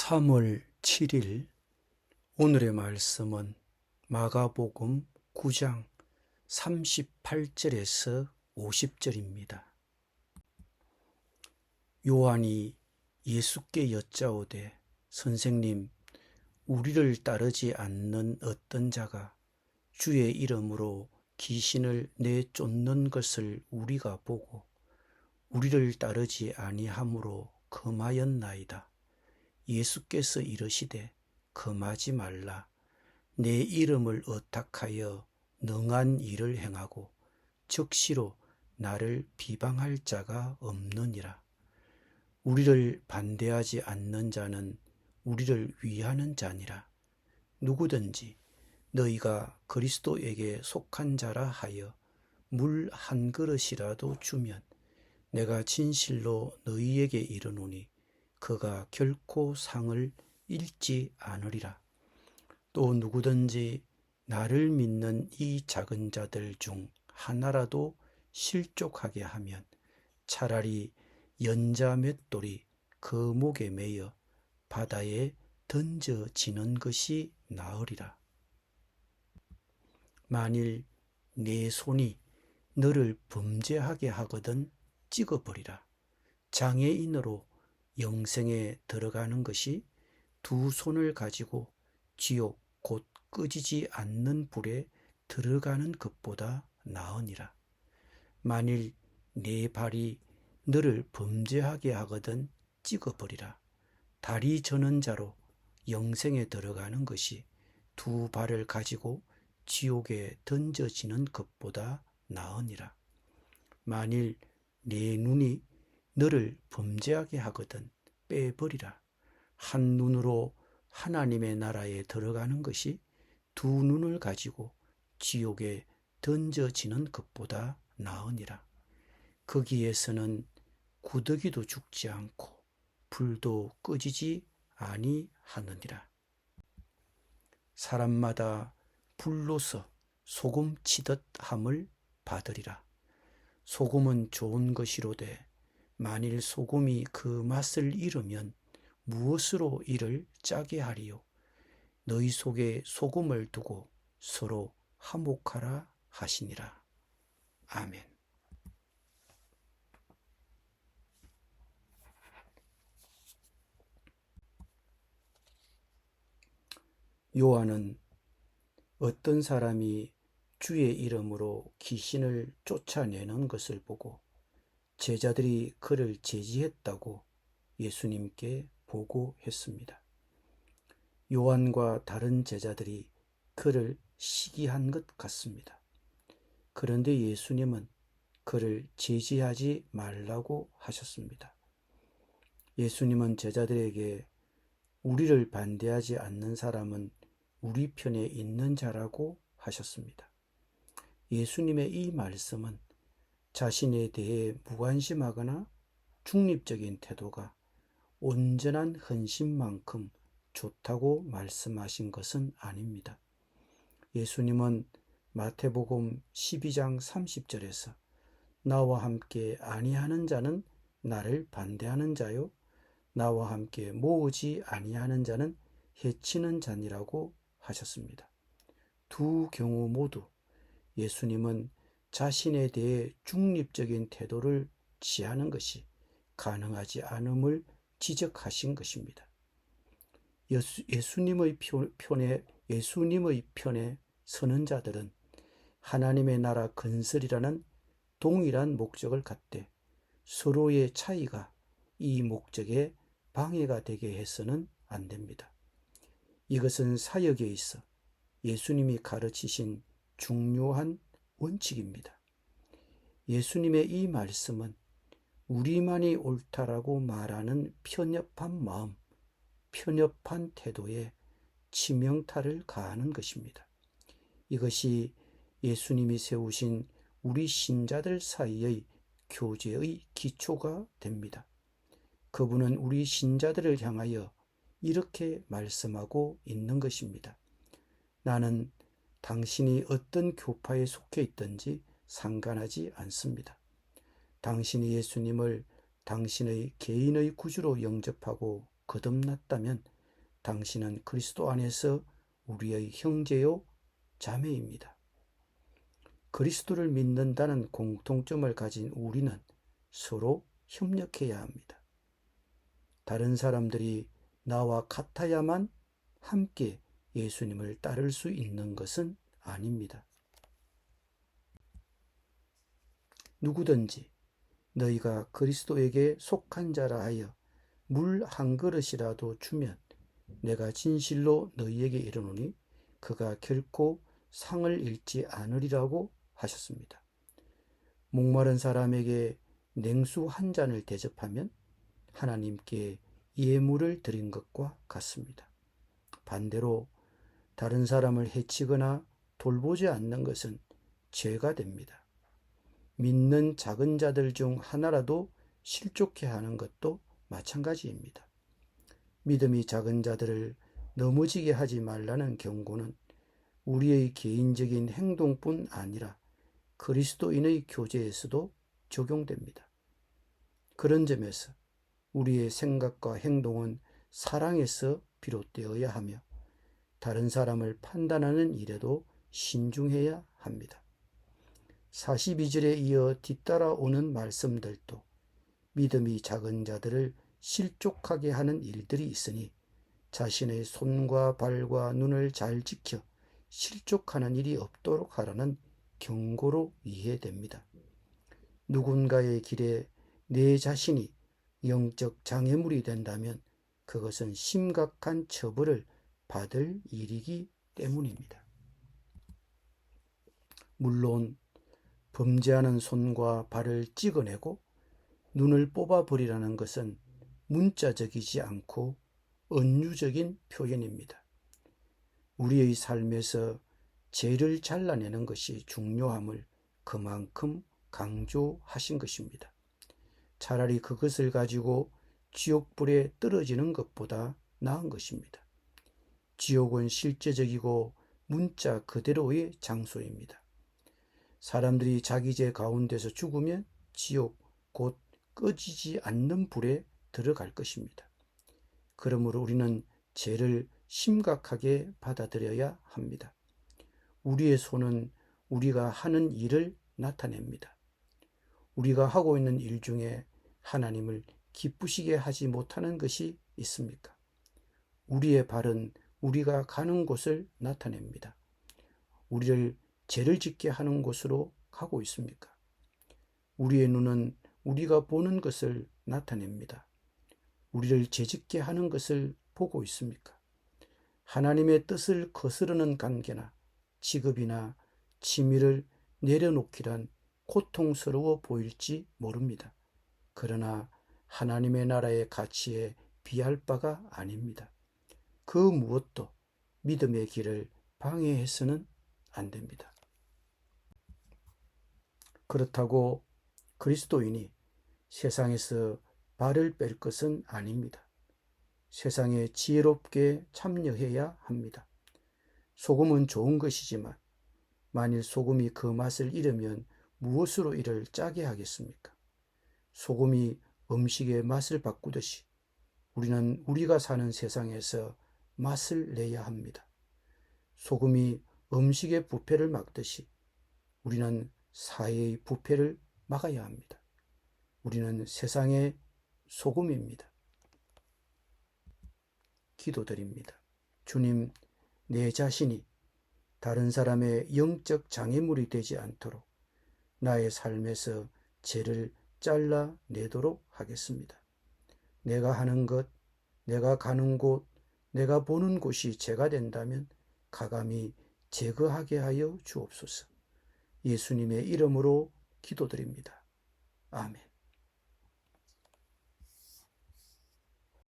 3월 7일 오늘의 말씀은 마가복음 9장 38절에서 50절입니다. 요한이 예수께 여짜오되 선생님, 우리를 따르지 않는 어떤 자가 주의 이름으로 귀신을 내쫓는 것을 우리가 보고 우리를 따르지 아니하므로 금하였나이다. 예수께서 이르시되 금하지 말라. 내 이름을 의탁하여 능한 일을 행하고 즉시로 나를 비방할 자가 없느니라. 우리를 반대하지 않는 자는 우리를 위하는 자니라. 누구든지 너희가 그리스도에게 속한 자라 하여 물 한 그릇이라도 주면 내가 진실로 너희에게 이르노니 그가 결코 상을 잃지 않으리라. 또 누구든지 나를 믿는 이 작은 자들 중 하나라도 실족하게 하면 차라리 연자 맷돌이 그 목에 매여 바다에 던져지는 것이 나으리라. 만일 네 손이 너를 범죄하게 하거든 찍어버리라. 장애인으로 영생에 들어가는 것이 두 손을 가지고 지옥 곧 꺼지지 않는 불에 들어가는 것보다 나으니라. 만일 네 발이 너를 범죄하게 하거든 찍어버리라. 다리 저는 자로 영생에 들어가는 것이 두 발을 가지고 지옥에 던져지는 것보다 나으니라. 만일 네 눈이 너를 범죄하게 하거든 빼버리라. 한 눈으로 하나님의 나라에 들어가는 것이 두 눈을 가지고 지옥에 던져지는 것보다 나으니라. 거기에서는 구더기도 죽지 않고 불도 꺼지지 아니하느니라. 사람마다 불로서 소금 치듯 함을 받으리라. 소금은 좋은 것이로되 만일 소금이 그 맛을 잃으면 무엇으로 이를 짜게 하리요. 너희 속에 소금을 두고 서로 화목하라 하시니라. 아멘. 요한은 어떤 사람이 주의 이름으로 귀신을 쫓아내는 것을 보고 제자들이 그를 제지했다고 예수님께 보고했습니다. 요한과 다른 제자들이 그를 시기한 것 같습니다. 그런데 예수님은 그를 제지하지 말라고 하셨습니다. 예수님은 제자들에게 우리를 반대하지 않는 사람은 우리 편에 있는 자라고 하셨습니다. 예수님의 이 말씀은 자신에 대해 무관심하거나 중립적인 태도가 온전한 헌신만큼 좋다고 말씀하신 것은 아닙니다. 예수님은 마태복음 12장 30절에서 나와 함께 아니하는 자는 나를 반대하는 자요 나와 함께 모으지 아니하는 자는 해치는 자니라고 하셨습니다. 두 경우 모두 예수님은 자신에 대해 중립적인 태도를 취하는 것이 가능하지 않음을 지적하신 것입니다. 예수님의 편에 서는 자들은 하나님의 나라 건설이라는 동일한 목적을 갖되 서로의 차이가 이 목적에 방해가 되게 해서는 안 됩니다. 이것은 사역에 있어 예수님이 가르치신 중요한 원칙입니다. 예수님의 이 말씀은 우리만이 옳다라고 말하는 편협한 마음, 편협한 태도에 치명타를 가하는 것입니다. 이것이 예수님이 세우신 우리 신자들 사이의 교제의 기초가 됩니다. 그분은 우리 신자들을 향하여 이렇게 말씀하고 있는 것입니다. 나는 당신이 어떤 교파에 속해 있든지 상관하지 않습니다. 당신이 예수님을 당신의 개인의 구주로 영접하고 거듭났다면 당신은 그리스도 안에서 우리의 형제요 자매입니다. 그리스도를 믿는다는 공통점을 가진 우리는 서로 협력해야 합니다. 다른 사람들이 나와 같아야만 함께 예수님을 따를 수 있는 것은 아닙니다. 누구든지 너희가 그리스도에게 속한 자라 하여 물 한 그릇이라도 주면 내가 진실로 너희에게 이르노니 그가 결코 상을 잃지 않으리라고 하셨습니다. 목마른 사람에게 냉수 한 잔을 대접하면 하나님께 예물을 드린 것과 같습니다. 반대로 다른 사람을 해치거나 돌보지 않는 것은 죄가 됩니다. 믿는 작은 자들 중 하나라도 실족해 하는 것도 마찬가지입니다. 믿음이 작은 자들을 넘어지게 하지 말라는 경고는 우리의 개인적인 행동뿐 아니라 그리스도인의 교제에서도 적용됩니다. 그런 점에서 우리의 생각과 행동은 사랑에서 비롯되어야 하며 다른 사람을 판단하는 일에도 신중해야 합니다. 42절에 이어 뒤따라오는 말씀들도 믿음이 작은 자들을 실족하게 하는 일들이 있으니 자신의 손과 발과 눈을 잘 지켜 실족하는 일이 없도록 하라는 경고로 이해됩니다. 누군가의 길에 내 자신이 영적 장애물이 된다면 그것은 심각한 처벌을 받을 일이기 때문입니다. 물론 범죄하는 손과 발을 찍어내고 눈을 뽑아버리라는 것은 문자적이지 않고 은유적인 표현입니다. 우리의 삶에서 죄를 잘라내는 것이 중요함을 그만큼 강조하신 것입니다. 차라리 그것을 가지고 지옥불에 떨어지는 것보다 나은 것입니다. 지옥은 실제적이고 문자 그대로의 장소입니다. 사람들이 자기 죄 가운데서 죽으면 지옥, 곧 꺼지지 않는 불에 들어갈 것입니다. 그러므로 우리는 죄를 심각하게 받아들여야 합니다. 우리의 손은 우리가 하는 일을 나타냅니다. 우리가 하고 있는 일 중에 하나님을 기쁘시게 하지 못하는 것이 있습니까? 우리의 발은 우리가 가는 곳을 나타냅니다. 우리를 죄를 짓게 하는 곳으로 가고 있습니까? 우리의 눈은 우리가 보는 것을 나타냅니다. 우리를 죄짓게 하는 것을 보고 있습니까? 하나님의 뜻을 거스르는 관계나 직업이나 취미를 내려놓기란 고통스러워 보일지 모릅니다. 그러나 하나님의 나라의 가치에 비할 바가 아닙니다. 그 무엇도 믿음의 길을 방해해서는 안 됩니다. 그렇다고 그리스도인이 세상에서 발을 뺄 것은 아닙니다. 세상에 지혜롭게 참여해야 합니다. 소금은 좋은 것이지만 만일 소금이 그 맛을 잃으면 무엇으로 이를 짜게 하겠습니까? 소금이 음식의 맛을 바꾸듯이 우리는 우리가 사는 세상에서 맛을 내야 합니다. 소금이 음식의 부패를 막듯이 우리는 사회의 부패를 막아야 합니다. 우리는 세상의 소금입니다. 기도드립니다. 주님, 내 자신이 다른 사람의 영적 장애물이 되지 않도록 나의 삶에서 죄를 잘라내도록 하겠습니다. 내가 하는 것, 내가 가는 곳, 내가 보는 곳이 죄가 된다면 가감히 제거하게 하여 주옵소서. 예수님의 이름으로 기도드립니다. 아멘.